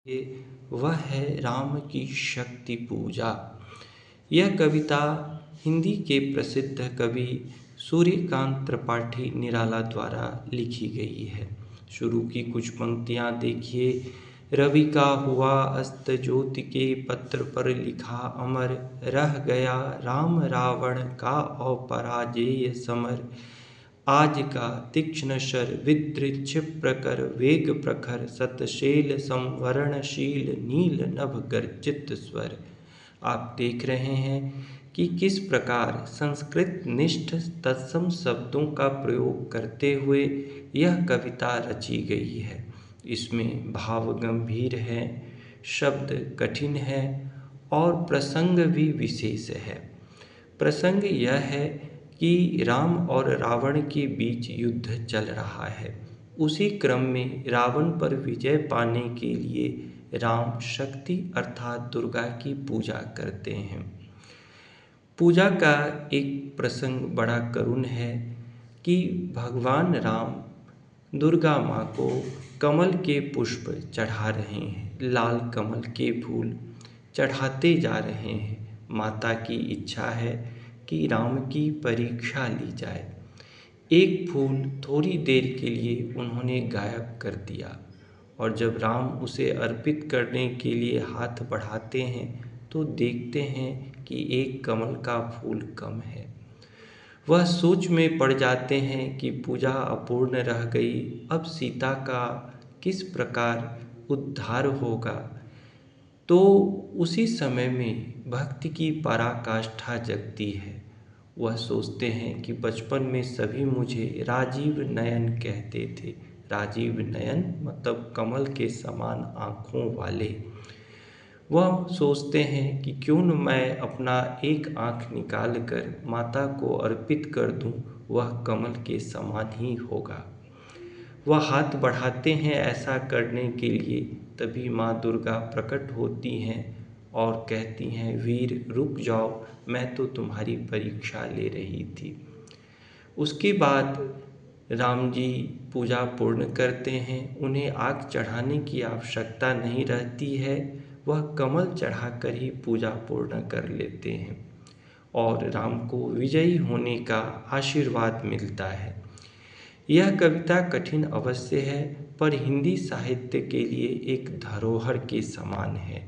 ये वह है राम की शक्ति पूजा। यह कविता हिंदी के प्रसिद्ध कवि सूर्यकांत त्रिपाठी निराला द्वारा लिखी गई है। शुरू की कुछ पंक्तियाँ देखिए। रवि का हुआ अस्त ज्योति के पत्र पर लिखा अमर, रह गया राम रावण का अपराजेय समर। आज का तीक्ष्ण शर विद्र क्षिप्र कर वेग प्रखर, सतशैल संवरणशील नील नभ गर्जित स्वर। आप देख रहे हैं कि किस प्रकार संस्कृत निष्ठ तत्सम शब्दों का प्रयोग करते हुए यह कविता रची गई है। इसमें भाव गंभीर है, शब्द कठिन है और प्रसंग भी विशेष है। प्रसंग यह है कि राम और रावण के बीच युद्ध चल रहा है। उसी क्रम में रावण पर विजय पाने के लिए राम शक्ति अर्थात दुर्गा की पूजा करते हैं। पूजा का एक प्रसंग बड़ा करुण है कि भगवान राम दुर्गा माँ को कमल के पुष्प चढ़ा रहे हैं, लाल कमल के फूल चढ़ाते जा रहे हैं। माता की इच्छा है कि राम की परीक्षा ली जाए। एक फूल थोड़ी देर के लिए उन्होंने गायब कर दिया और जब राम उसे अर्पित करने के लिए हाथ बढ़ाते हैं तो देखते हैं कि एक कमल का फूल कम है। वह सोच में पड़ जाते हैं कि पूजा अपूर्ण रह गई, अब सीता का किस प्रकार उद्धार होगा। तो उसी समय में भक्ति की पराकाष्ठा जगती है। वह सोचते हैं कि बचपन में सभी मुझे राजीव नयन कहते थे। राजीव नयन मतलब कमल के समान आँखों वाले। वह सोचते हैं कि क्यों न मैं अपना एक आँख निकाल कर माता को अर्पित कर दूं, वह कमल के समान ही होगा। वह हाथ बढ़ाते हैं ऐसा करने के लिए, तभी माँ दुर्गा प्रकट होती हैं और कहती हैं, वीर रुक जाओ, मैं तो तुम्हारी परीक्षा ले रही थी। उसके बाद राम जी पूजा पूर्ण करते हैं। उन्हें आग चढ़ाने की आवश्यकता नहीं रहती है, वह कमल चढ़ाकर ही पूजा पूर्ण कर लेते हैं और राम को विजयी होने का आशीर्वाद मिलता है। यह कविता कठिन अवश्य है, पर हिंदी साहित्य के लिए एक धरोहर के समान है।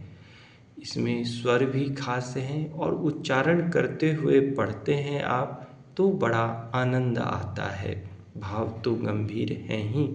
इसमें स्वर भी खास हैं और उच्चारण करते हुए पढ़ते हैं आप तो बड़ा आनंद आता है। भाव तो गंभीर हैं ही।